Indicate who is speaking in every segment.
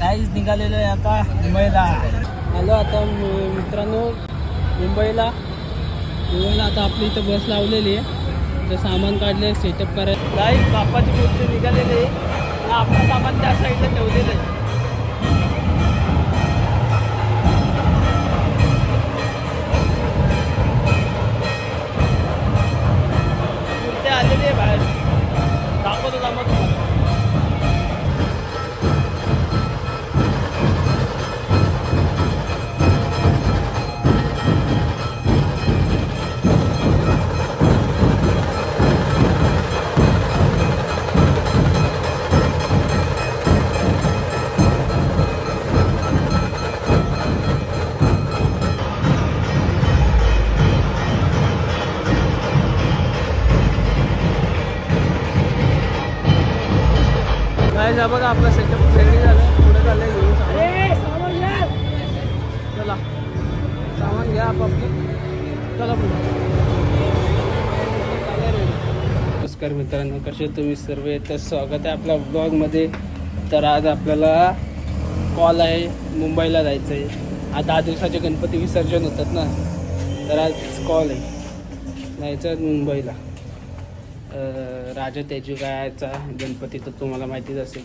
Speaker 1: काहीच निघालेलो आहे आता मुंबईला. आलो आता मित्रांनो मुंबईला. आता आपली इथं बस लावलेली आहे. तर सामान काढले सेटअप करायला. काहीच बाप्पाची मूर्ती निघालेली आहे. आपलं सामान त्या साईडला ठेवलेलं आहे. मूर्ती आलेली आहे बाहेर. दाखवतो तुम्हाला. काय बघा आपला सेटअप रेडी झालं. पुढे चाललंय घेऊन चला सामान घ्या आपापलं. चला पुढे. नमस्कार मित्रांनो, कसे तुम्ही सर्व. तर स्वागत आहे आपल्या ब्लॉगमध्ये. तर आज आपल्याला कॉल आहे. मुंबईला जायचं आहे. आज 10 दिवसाचे गणपती विसर्जन होतात ना, तर आज कॉल आहे जायचं मुंबईला. राजा तेजुगाचा गणपती तर तुम्हाला माहितीच असेल.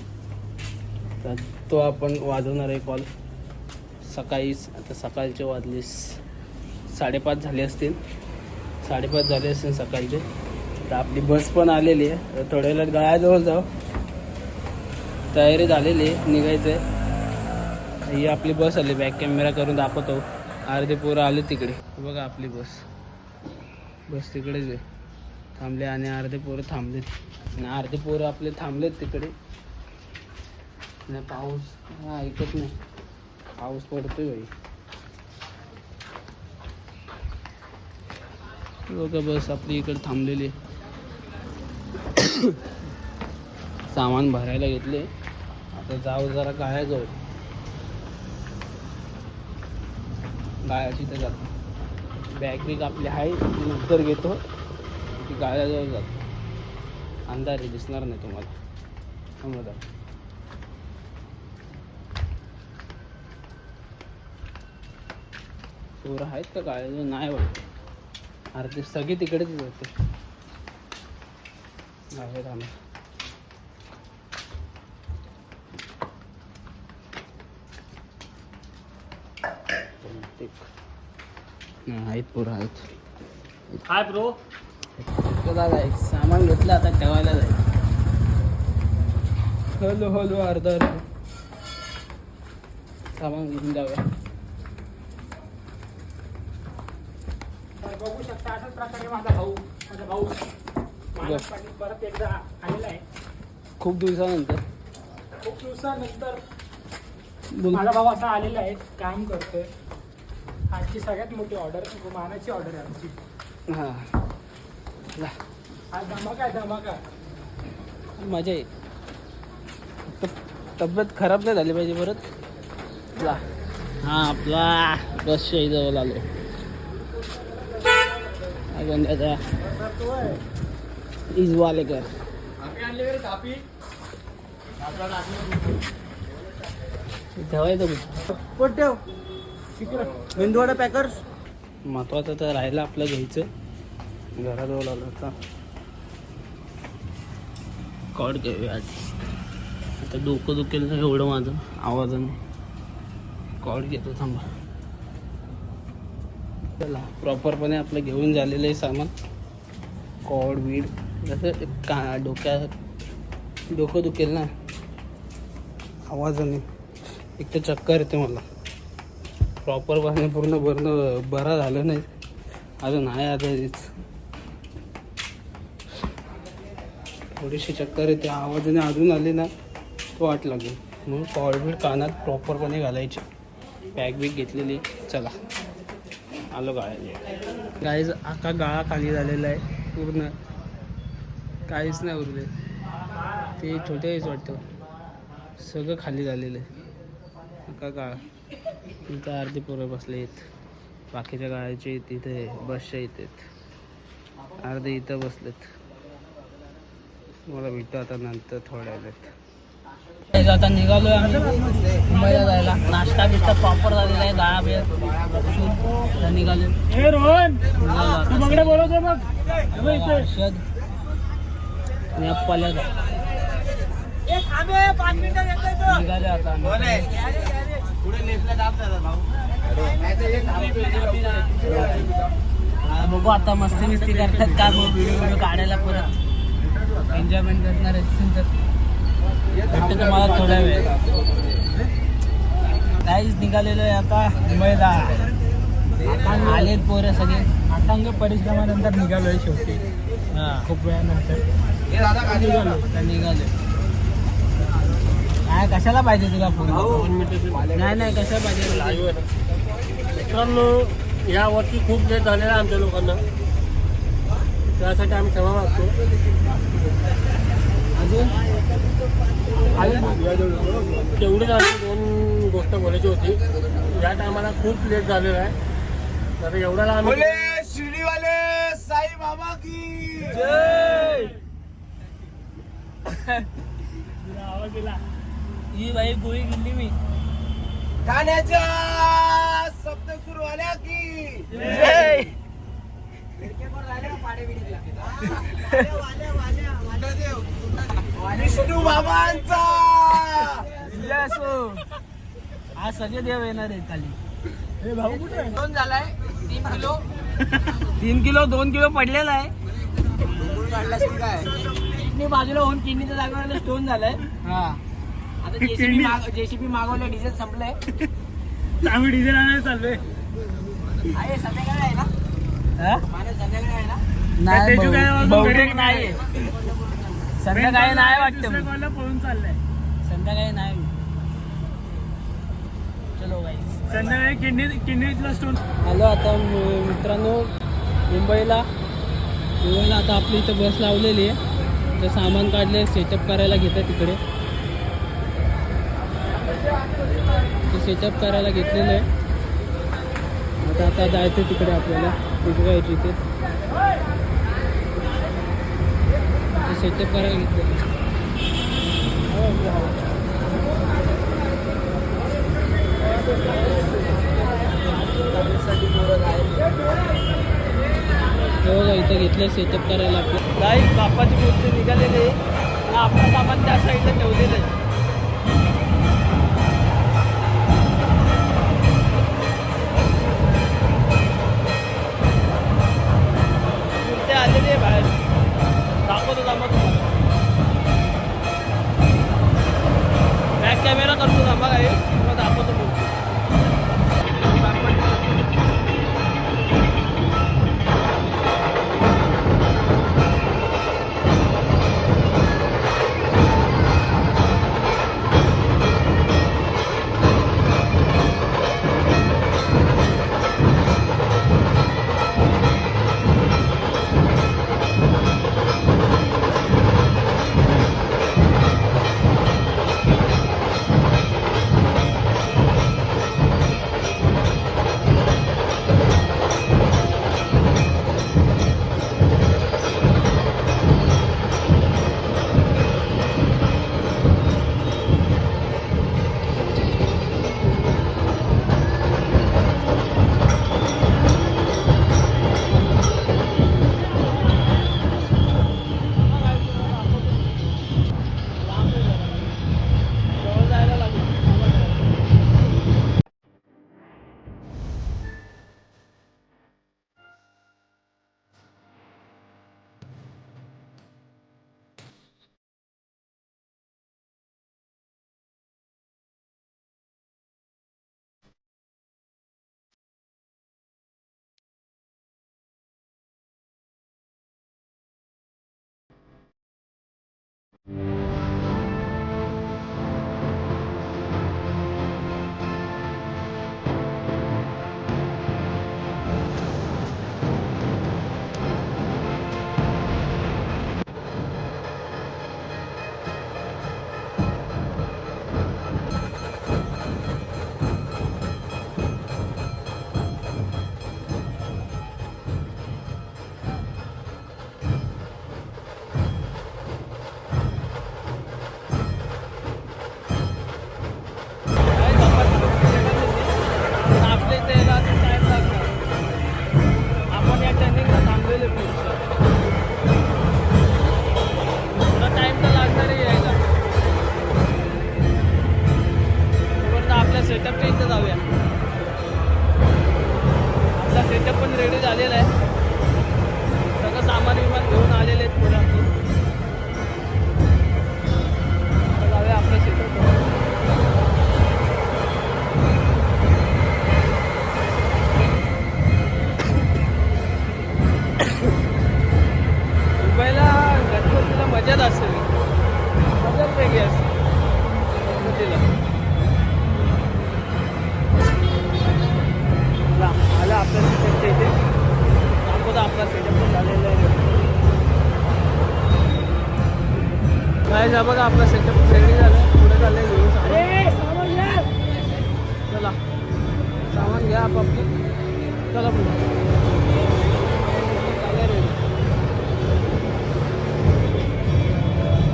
Speaker 1: तर तो आपण वाजवणार आहे कॉल सकाळीच. आता सकाळचे वाजले 5:30 झाले असतील. 5:30 झाले असतील सकाळचे. तर आपली बस पण आलेली आहे. थोड्या वेळात गळ्याजवळ जाऊ. तयारी झालेली आहे, निघायचं आहे. ही आपली बस आली. बॅक कॅमेरा करून दाखवतो. अर्धे पोरं आले तिकडे. बघा आपली बस तिकडेच आहे. थांबले आणि अर्धे पोरं थांबलेत. आणि अर्धे पोरं आपले थांबलेत तिकडे. नाही पाऊस ऐकत नाही. पाऊस पडतोय भाई. बघा बस आपली इकडे थांबलेली आहे. सामान भरायला घेतले. आता जाऊ जरा गाळ्याजवळ. गाळ्याची तर जातो. बॅग बिग आपली आहे नंतर घेतो. ती गाळ्याजवळ जातो. अंधार आहे, दिसणार नाही तुम्हाला. समजा पोरं आहेत का गाळ्याजवळ? नाही वाटत. अर्धे सगळे तिकडेच होते. आहेत आम्ही. आहेत पोरं आहेत.
Speaker 2: Hi bro.
Speaker 1: जायचं सामान घेतलं. आता ठेवायला जायचं. हॅलो अर्धा सामान घेऊन जाऊया.
Speaker 2: बघू शकता अशाच प्रकारे माझा भाऊ परत एकदा आलेला आहे.
Speaker 1: खूप दिवसानंतर
Speaker 2: माझा भाऊ असा आलेला आहे. काम करतोय. आजची सगळ्यात मोठी ऑर्डर मानाची ऑर्डर आहे आमची.
Speaker 1: हां
Speaker 2: आज धमाका
Speaker 1: मजा येईल. तब्येत खराब नाही झाली पाहिजे परत. हां आपला बसच्या जवळ आलो. इजवालेकर ठेवायचं कुठं ठेव. हिंदवाडा पॅकर्स. महत्वाचं तर राहिलं आपलं घ्यायचं. घराजवळ आलं आता. कॉड घेऊया. आता डोकं दुखेल ना एवढं माझं आवाजाने. कॉड घेतो थांबा. चला प्रॉपरपणे आपलं घेऊन झालेलं आहे सामान. कॉड बीड जसं डोकं दुखेल ना आवाजाने. एक तर चक्कर येते मला. प्रॉपरपणे पूर्ण बरा झालं नाही अजून. आहे आता थोडीशी चक्कर येते. आवाजाने अजून आली ना तो वाट लागेल. म्हणून कॉड बीड कानात प्रॉपरपणे घालायची. बॅग बिग घेतलेली. चला आलो गाळ्याला. गाईज अख्खा गाळा खाली झालेला आहे पूर्ण. काहीच नाही उरले. ते छोटेच वाटतं. सगळं खाली झालेलं आहे अख्खा गाळा. इथं अर्धे पोरं बसले आहेत. बाकीच्या गाळ्याचे तिथे बसच्या इथे अर्धे इथं बसलेत. मला भेटतो आता नंतर थोड्या वेळात. आता निघालोय आम्ही मुंबईला जायला. नाश्ता बिस्टा प्रॉपर झालेला आहे. दहा वेळ निघालो.
Speaker 2: हे रोहन तू मगडे बोलवतो बघ.
Speaker 1: हर्षद आणि अप्पाला निघाले आता. बघू आता मस्ती मिस्ती करतात का व्हिडिओ काढायला परत एन्जॉयमेंट करणार असतील तर भेटतं तुम्हाला थोड्या वेळ. काहीच निघालेलो आहे आता मुंबईला. आलेत पोरं सगळे.
Speaker 2: अथांग परिश्रमानंतर निघालोय शेवटी.
Speaker 1: हां
Speaker 2: खूप वेळानंतर
Speaker 1: निघालो. काय कशाला पाहिजे तुला फोन? नाही नाही कशाला पाहिजे?
Speaker 2: मित्रांनो या वर्षी खूप लेट झालेला आहे आमच्या लोकांना. त्यासाठी आम्ही क्षमा मागतो.
Speaker 1: अजून
Speaker 2: तेवढीच आमची दोन गोष्ट बोलायची होती. या टायमाला खूप लेट झालेला आहे. तर एवढ्याला आम्ही
Speaker 3: शिर्डीवाले साई बाबा की
Speaker 2: आवाज दिला.
Speaker 1: ही बाई गोळी गिल्ली मी.
Speaker 3: गाण्याच्या शब्द सुरू आल्या की विष्णू बाबांचा
Speaker 1: आज सगळे देव येणार आहेत खाली.
Speaker 2: हे भाऊ कुठे
Speaker 3: दोन झालाय 3 किलो
Speaker 1: 3 किलो 2 किलो पडलेला आहे.
Speaker 3: काढलास की काय
Speaker 1: किडनी बाजूला होऊन किडनीच्या जागेवर स्टोन झालाय. हा आता जेसीबी मागवलं. डिझेल संपलंय.
Speaker 2: आम्ही डिझेल आणायला चाललोय.
Speaker 3: आहे संध्याकाळी आहे ना
Speaker 1: हा?
Speaker 3: माझ्या संध्याकाळी आहे ना
Speaker 1: नाही
Speaker 2: तेजू काय वाजून
Speaker 1: बहुतेक
Speaker 2: घरी
Speaker 1: नाही. संध्याकाळी नाही वाटतं.
Speaker 2: दुसऱ्या कॉलला पळून चाललाय.
Speaker 1: संध्याकाळी नाही. चलो गाईस.
Speaker 2: संध्याकाळी किडनीतला स्टोन.
Speaker 1: आलो आता मित्रांनो मुंबईला. आता आपली इथं बस लावलेली आहे. तर सामान काढले सेटअप करायला घेतात तिकडे. ते सेटअप करायला घेतलेलं आहे. आता जायचं तिकडे आपल्याला. तिथे जायची इथे सेटअप करायला घेतलेलं. हो इथं घेतलं सेटअप करायला आपलं. गाईस बाप्पाची मूर्ती निघालेली आहे. आपलं सामान त्या साईडला ठेवलेलं आहे. मूर्ती आलेली आहे बाहेर. दाखवतो थांबा तुम्हाला. बॅक कॅमेरा करतो थांबा गाईस. मग दाखवतो मूर्ती. या बघा आपला सेटअप रेडी झालं पुढे झालं घेऊन चला सामान घ्या आपापलं चला पुढे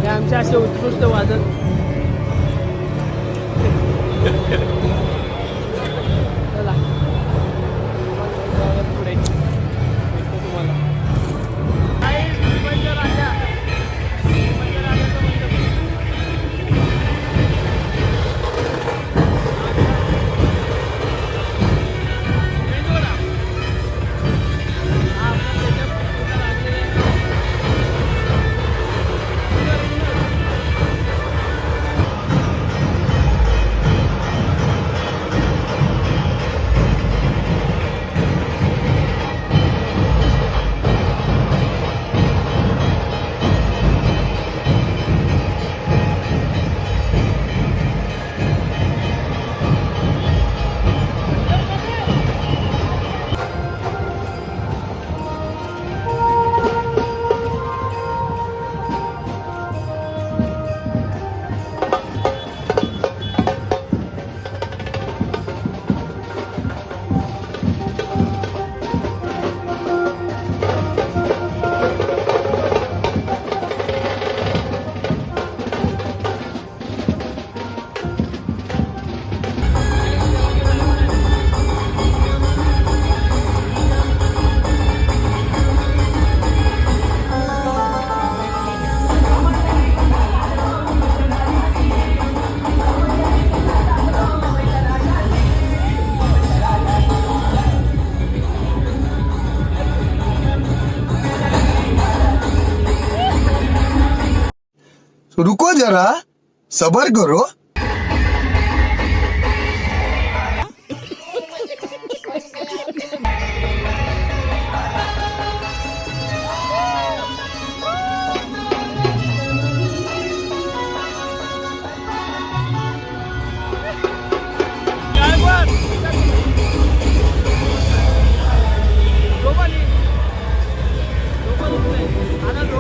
Speaker 1: हे आमचे असे उत्कृष्ट वादक चला पुढे भेटतो तुम्हाला राजा
Speaker 4: रुको जरा सबर करो.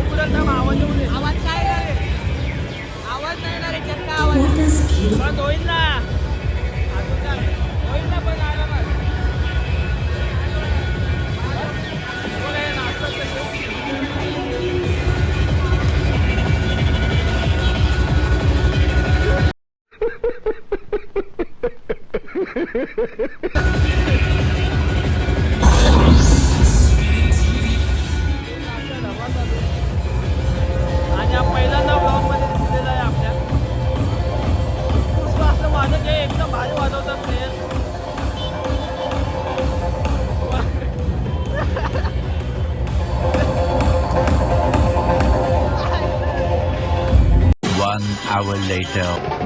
Speaker 3: आवाज काय रे? आवाज नाही ना रे, चक्का आवाज.
Speaker 1: होईल ना अजून काय होईल ना पण आरामात बोला हे नाश्ता आणि हा पहिल्यांदा ब्लॉगमध्ये दिसलेला आहे आपल्या पुष्पा असं माझं जे एकदम भारी वाजवतात प्लेयर
Speaker 5: One hour later.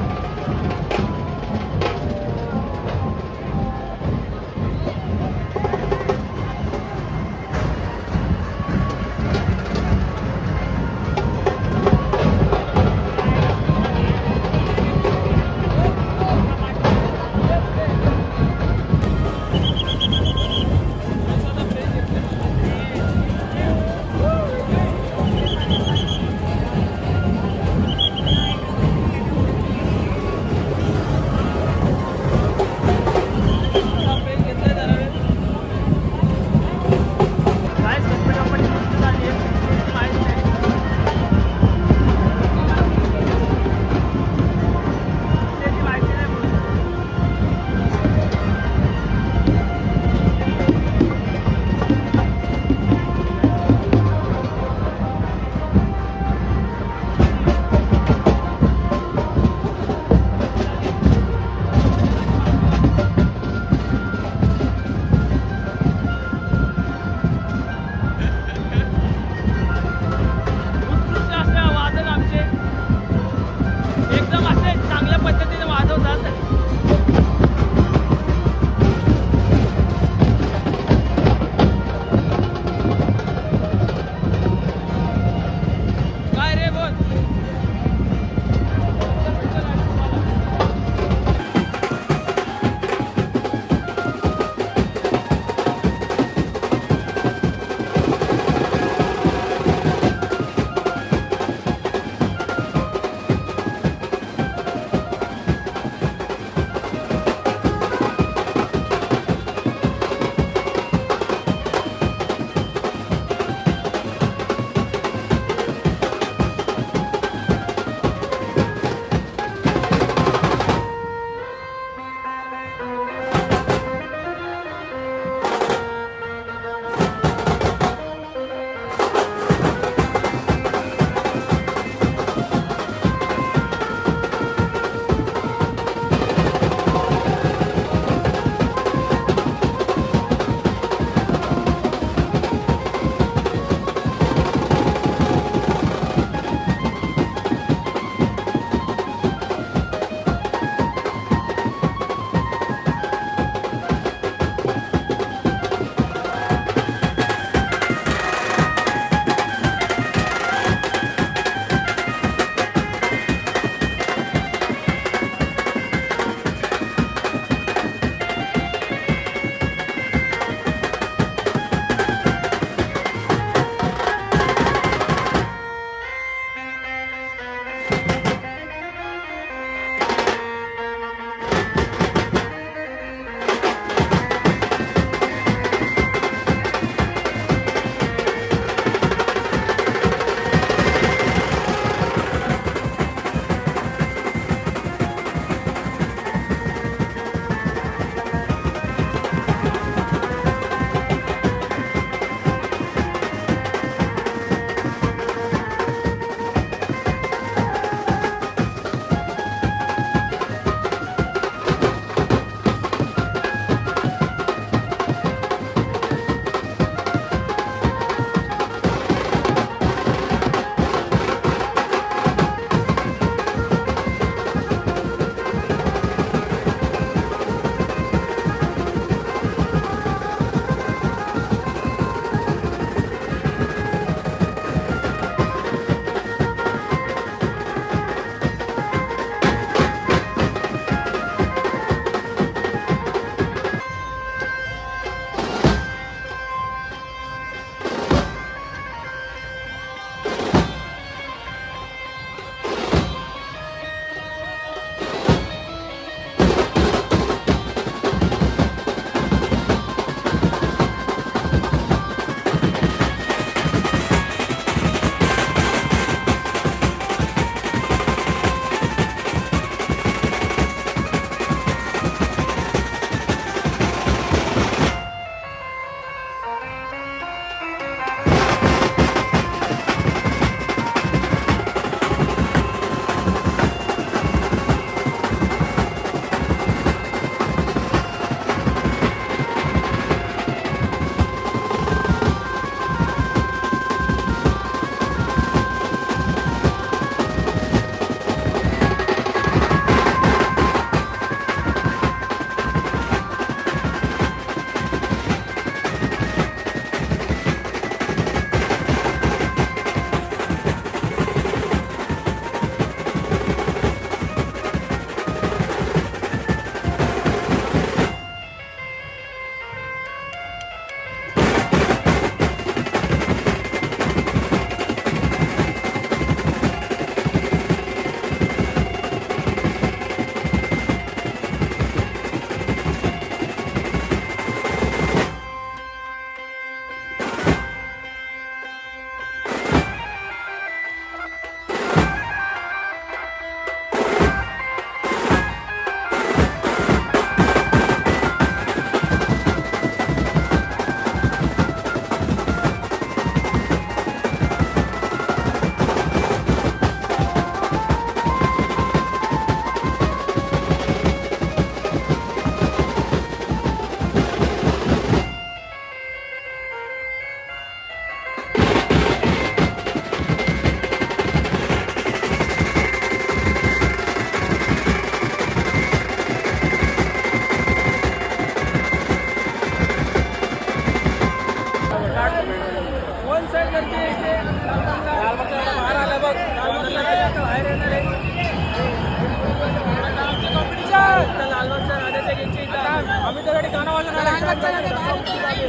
Speaker 2: लालबागसाठी गाणं वाजवणार आहे.
Speaker 3: लालबागचा राजा बाहेर आहे.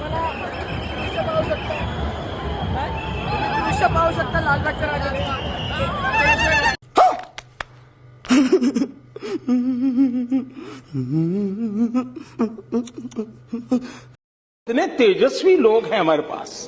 Speaker 3: मला दृश्य पाहू शकता. तुम्ही दृश्य पाहू शकता लालबागचा राजा.
Speaker 6: इतने तेजस्वी लोग हैं हमारे पास.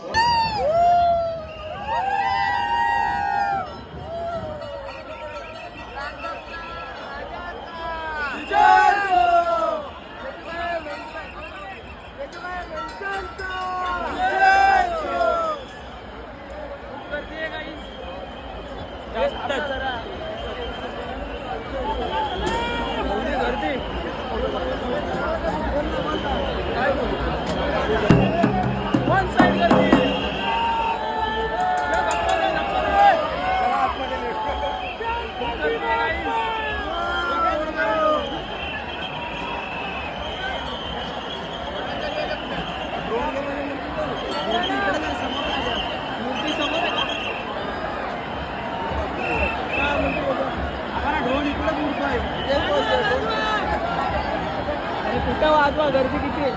Speaker 3: कुठं वाजवा गर्दी किती आहे.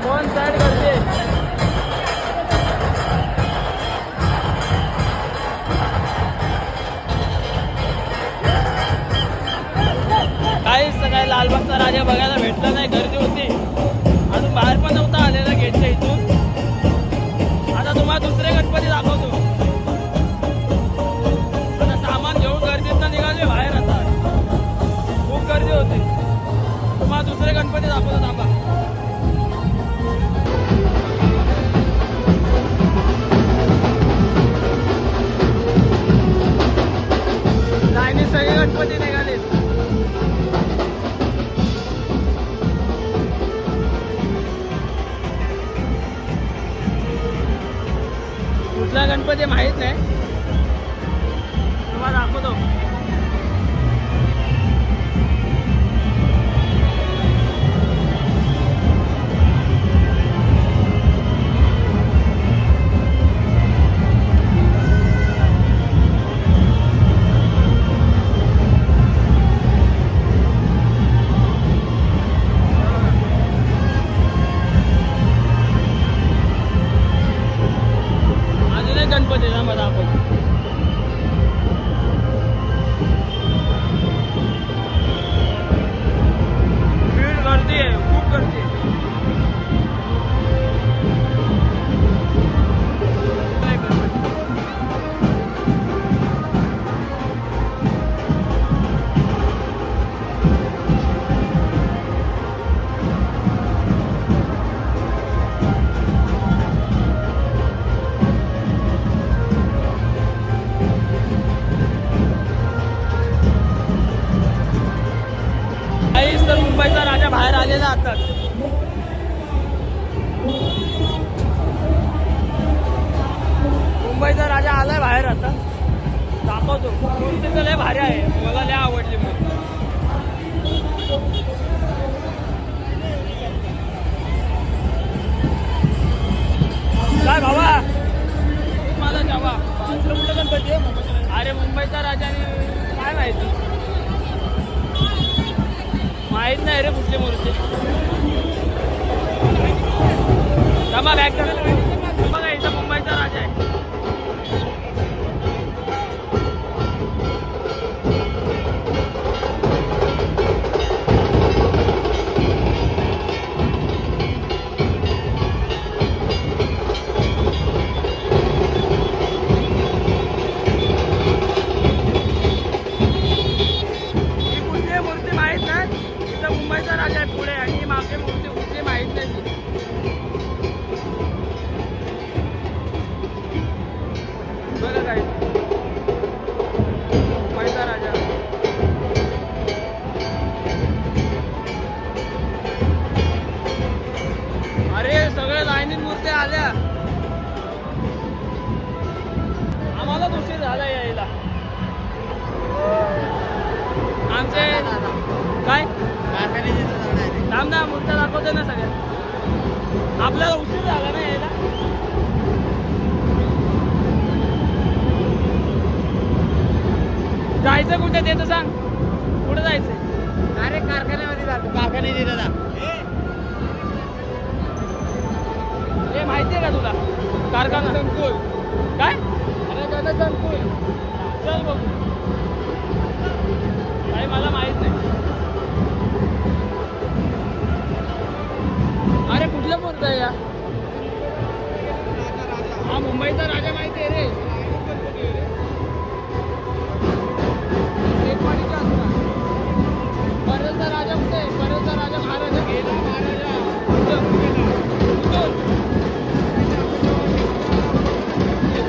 Speaker 2: कोण साईड करते.
Speaker 1: काहीच सकाळी लालबागचा राजा बघायला भेटला नाही, गर्दी होती. अजून बाहेर पण नव्हता आलेला गेटच्या इथून. आता तुम्हाला दुसरे गणपती दाखवतो. आता सामान घेऊन गर्दीतनं निघाले बाहेर. आता खूप गर्दी होती. तुम्हाला दुसरे गणपती दाखवतो थांबा. लाईनीत सगळे गणपती निघाले. कुठला गणपती माहित नाही, तुम्हाला दाखवतो. अजून एक गणपती ना मला दाखवतो. भीड गर्दी आहे, खूप गर्दी आहे. काहीच तर मुंबईचा राजा बाहेर आलेला आता. मुंबईचा राजा आलाय बाहेर आता, दाखवतो. मूर्ती तर लय भारी आहे, मला लय आवडली मूर्ती. काय भावा मला जावा. कुठलं गणपती आहे? अरे मुंबईचा राजाने काय माहिती, माहित नाही रे कुठली मूर्ती. जमा बॅग बघा, इथं मुंबईचा राजा आहे. 2-3 मूर्त्या आल्या, आम्हाला उशीर झाला यायला. आमचे काय थांब ना, मूर्त्या दाखवते ना सगळ्या. आपल्याला उशीर झाला ना यायला. जायचं कुठे ते तर सांग, कुठे जायचं?
Speaker 3: अरे कारखान्यामध्ये जातो, कारखान्यात येते ना.
Speaker 1: हे माहिती आहे का तुला? कारखाना संकुल काय?
Speaker 3: अरे गाणं संकुल.
Speaker 1: चल बघ. काही मला माहित नाही. अरे कुठलं मूर्त आहे या? हा मुंबईचा राजा माहिती आहे रे. परलचा राजा कुठे? परलचा राजा महाराजा गेला. महाराजा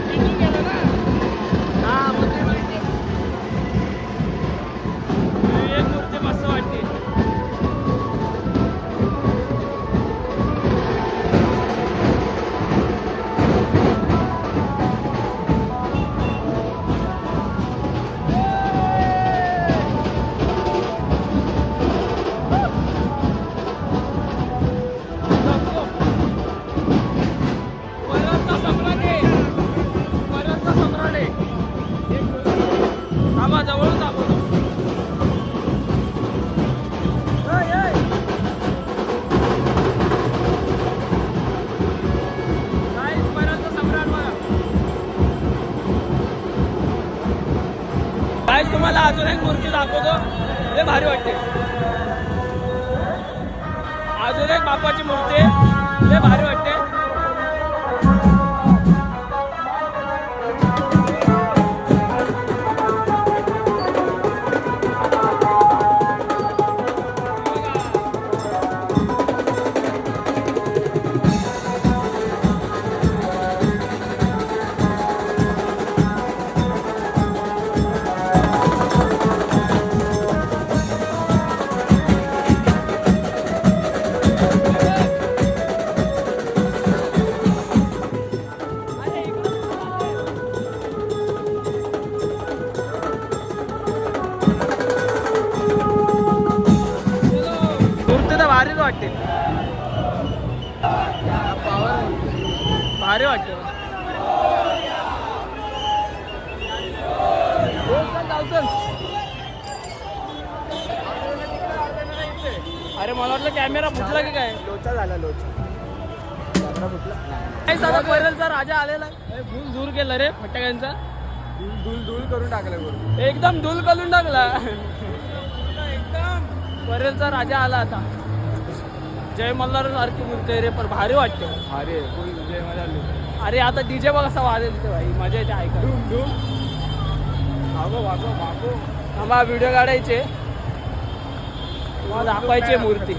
Speaker 1: कुठून गेला ना? हा मग ते माहिती. एक मूर्ती मस्त वाटते. परलचा सम्राट आहे. परलचा सम्राट आहे. थांबा, जवळून दाखवतो. Guys, परलचा सम्राट बघा. Guys, तुम्हाला अजून एक मूर्ती दाखवतो. लय भारी वाटते. अजून एक बापाची मूर्ती आहे. लय भारी वाटते. मूर्ती तर भारीच वाटते. भारी वाटते. अरे मला वाटलं कॅमेरा फुटला की काय?
Speaker 3: लोचा झाला लोचा. कॅमेरा फुटला.
Speaker 1: काय साधा परलचा राजा आलेला आहे. धूल धूल केलं रे फटाक्यांचा.
Speaker 3: धूल धूल करून टाकलं करून.
Speaker 1: एकदम धूल करून टाकला. एकदम परलचा राजा आला आता. जय मल्हार सारखी मूर्ती आहे रे, पण भारी वाटते.
Speaker 3: अरे फुल जय मला.
Speaker 1: अरे आता डीजे बघ कसा वाजेल ते भाई, मजा येते ऐका.
Speaker 3: मागो मागो मागो.
Speaker 1: आम्हाला व्हिडिओ काढायचे, तुम्हाला दाखवायची मूर्ती.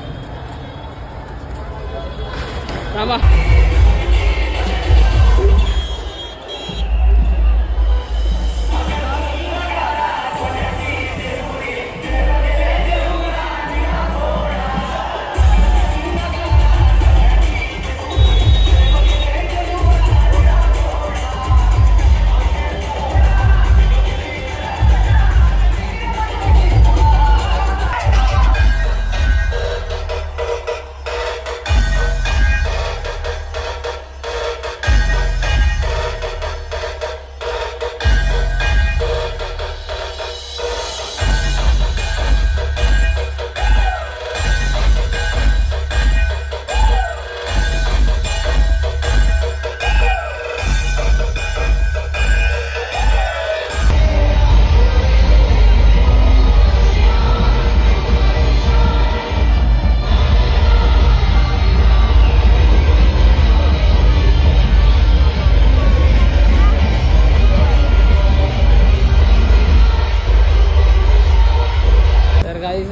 Speaker 1: थांबा.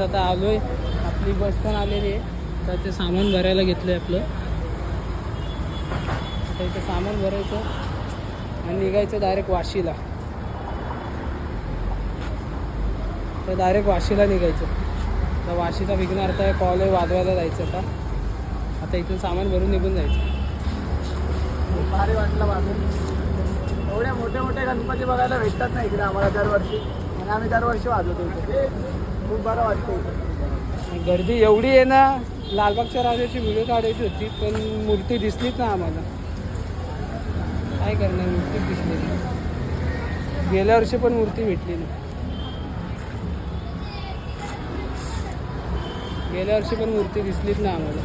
Speaker 1: आता आलोय, आपली बस पण आलेली आहे. तर ते सामान भरायला घेतलं आहे आपलं. आता इथे सामान भरायचं आणि निघायचं डायरेक्ट वाशीला. तर डायरेक्ट वाशीला निघायचं. तर वाशीचा विघ्नार्थ कॉल वाजवायला जायचं. आता इथून सामान भरून निघून जायचं.
Speaker 3: खूप भारी वाटलं बाजून. एवढे मोठे मोठे गणपती बघायला भेटतात ना इकडे आम्हाला दरवर्षी, आणि आम्ही दरवर्षी वाजवतो इथे. खूप बरं वाटतं इथे.
Speaker 1: गर्दी एवढी आहे ना, लालबागच्या राजाची व्हिडिओ काढायची होती पण मूर्ती दिसलीच ना आम्हाला. काय करणार, मूर्ती दिसली नाही. गेल्या वर्षी पण मूर्ती भेटली नाही. गेल्या वर्षी पण मूर्ती दिसलीच ना आम्हाला.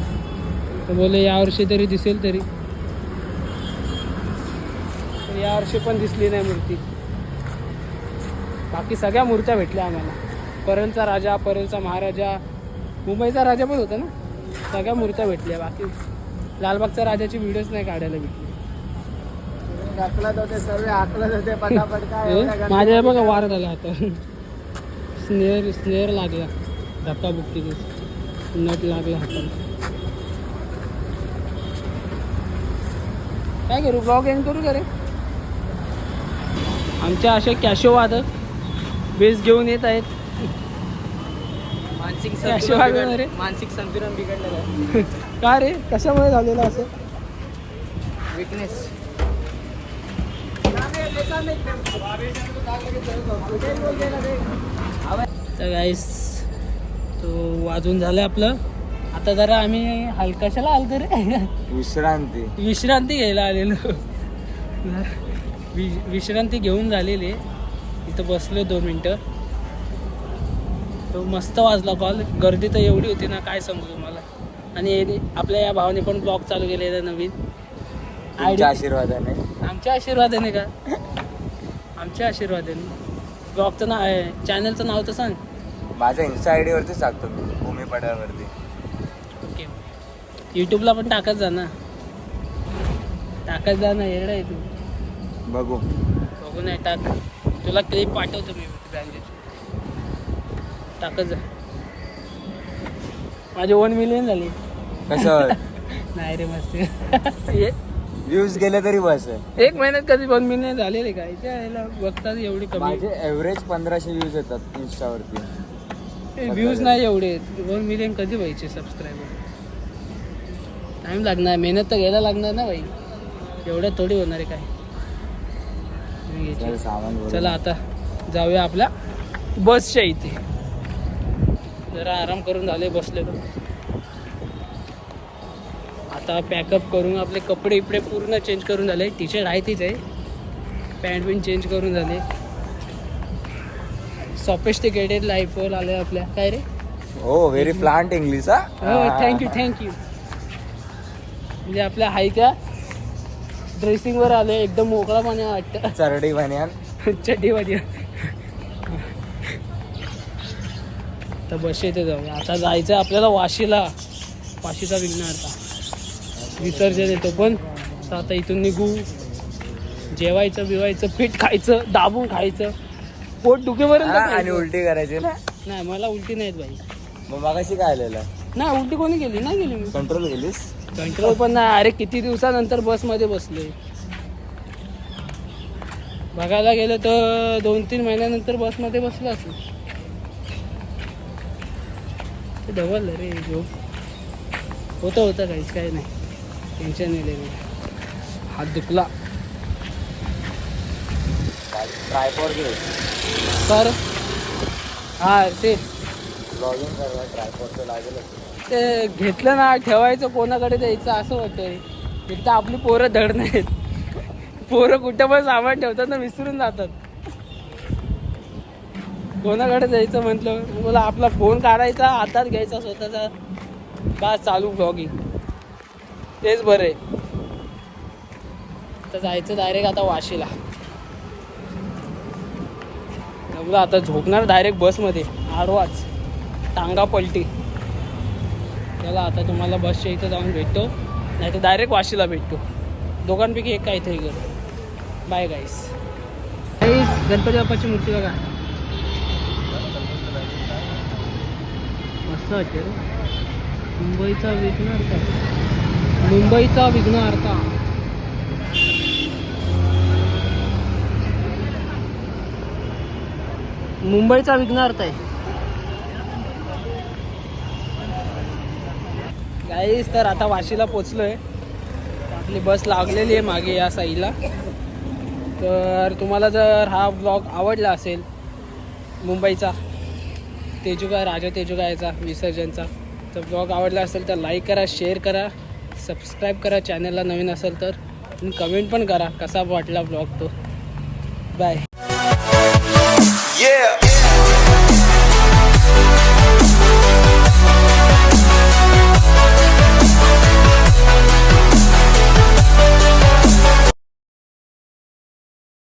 Speaker 1: तर बोले यावर्षी तरी दिसेल तरी, तर यावर्षी पण दिसली नाही मूर्ती. बाकी सगळ्या मूर्त्या भेटल्या आम्हाला. परलचा राजा, परलचा महाराजा, मुंबईचा राजा पण होता ना. सगळ्या मूर्त्या भेटल्या. बाकी लालबागच्या राजाची व्हिडिओच नाही काढायला भेटली.
Speaker 3: हाकलत होते सर्व, हाकलत होते पटापट. काय एवढ्या गणपती-
Speaker 1: माझ्या बघा वार झाला आता. स्नेअर लागला, धक्काबुक्की नट लागला हाताला. काय करू, ब्लॉग एंड करू का रे? आमच्या असे कॅशो वादक बेस घेऊन येत आहेत.
Speaker 3: मानसिक संतुलन बिघडलेलं आहे.
Speaker 1: का रे, कशामुळे झालेलं असं?
Speaker 3: विकनेस.
Speaker 1: तर गाईस, तो वाजून झालं आपलं. आता जरा आम्ही हलकाशाला आलो रे, विश्रांती घ्यायला आलेलो. विश्रांती घेऊन झालेली. इथं बसलो 2 मिनटं. तो मस्त वाजला कॉल. गर्दी तर एवढी होती ना, काय सांगू तुम्हाला. आणि आपल्या या भावाने पण ब्लॉग चालू केलेला नवीन.
Speaker 3: आशीर्वादाने.
Speaker 1: आमच्या आशीर्वादाने का? आमच्या आशीर्वादाने. ब्लॉगचं नाव आहे, चॅनलचं नाव तर सांग.
Speaker 3: माझ्या इन्स्टा आयडी वरतीच टाकतो मी, भूमी पडावरती.
Speaker 1: ओके, यूट्यूबला पण टाकत जा ना. टाकत जा ना, येडा आहे तू.
Speaker 3: बघू
Speaker 1: नाही, टाक. तुला क्लिप पाठवतो मी ब्रँडेड. टाकत जा. माझे 1 मिलियन झाले.
Speaker 3: कसं?
Speaker 1: नाही रे, मस्त.
Speaker 3: व्ह्यूज गेले तरी बस.
Speaker 1: 1 महिन्यात कधी 1 मिलियन झालेले काय? यायला बघतात एवढी कमी.
Speaker 3: माझे एव्हरेज 1500 व्ह्यूज येतात इन्स्टावरती.
Speaker 1: व्ह्यूज नाही एवढे. 1 मिलियन कधी व्हायचे सबस्क्रायबर? टाईम लागणार, मेहनत तर घ्यायला लागणार ना भाई. एवढ्या थोडी होणार आहे काय. चला आता जाऊया आपल्या बसच्या इथे. जरा आराम करून झाले बसलेलो. आता पॅकअप करून आपले कपडे इकडे पूर्ण चेंज करून झाले. टी शर्ट आहे तीच आहे, पॅन्ट पण चेंज करून झाले. सॉफिस्टिकेटेड लाईफवर आले आपल्या. काय रे?
Speaker 3: हो, व्हेरी फ्लांट इंग्लिश.
Speaker 1: हो, थँक्यू. म्हणजे आपल्या हाय का ड्रेसिंगवर आले. एकदम मोकळापणे वाटतं.
Speaker 3: चरडी बन्यान,
Speaker 1: चड्डीमध्ये. आता बस येते जाऊया. आता जायचं आपल्याला वाशीला. वाशीचा विघ्नहर्ता विसर्जन येतो पण. तर आता इथून निघू. जेवायचं बिवायचं, पीठ खायचं, दाबून खायचं, पोट दुखेपर्यंत
Speaker 3: आणि
Speaker 1: खायचं.
Speaker 3: उलटी करायची ना.
Speaker 1: नाही, मला उलटी नाहीत बाई.
Speaker 3: मग मागाशी काय आलेलं?
Speaker 1: नाही, उलटी कोणी केली? नाही गेली मी.
Speaker 3: कंट्रोल केलीस?
Speaker 1: कंट्रोल पण नाही. अरे किती दिवसानंतर बसमध्ये बसले. बघायला गेलं तर 2-3 महिन्यानंतर बसमध्ये बसलं असेल. ते डबल रे झोप होतं काहीच काय नाही. टेन्शन नाही नाही. हात दुखला
Speaker 3: ट्रायपॉड घे.
Speaker 1: तर हा ते
Speaker 3: ब्लॉगिंग करवा, ट्रायपॉडचं लागेल.
Speaker 1: ते घेतलं ना, ठेवायचं, कोणाकडे द्यायचं असं होतंय. एक तर आपली पोरं धड नाहीत. पोरं कुठं पण सामान ठेवतात ना, विसरून जातात. कोणाकडे द्यायचं म्हटलं, मला आपला फोन काढायचा, हातात घ्यायचा स्वतःचा, बस चालू ब्लॉगिंग. तेच बरं आहे. तर जायचं डायरेक्ट आता वाशीला. मला आता झोपणार डायरेक्ट बसमध्ये. आडवाच टांगा पलटी. चला आता तुम्हाला बसच्या इथं जाऊन भेटतो, नाही तर डायरेक्ट वाशीला भेटतो. दोघांपैकी एक काहीतरी करू. बाय गाईस. गणपती बाप्पाची मूर्ती बघा, मस्त वाटते. मुंबईचा विघ्नहर्ता. मुंबईचा विघ्नहर्ता. मुंबईचा विघ्नहर्ता आहे गाईस. तर आता वाशीला पोचलोय. आपली बस लागलेली आहे मागे या साईडला. तर तुम्हाला जर हा ब्लॉग आवडला असेल मुंबईचा राजा तेजुगायचा विसर्जनचा, तर ब्लॉग आवडला असेल तर लाईक करा, शेअर करा, सबस्क्राईब करा चॅनलला नवीन असेल तर, आणि कमेंट पण करा कसा वाटला ब्लॉग तो. बाय.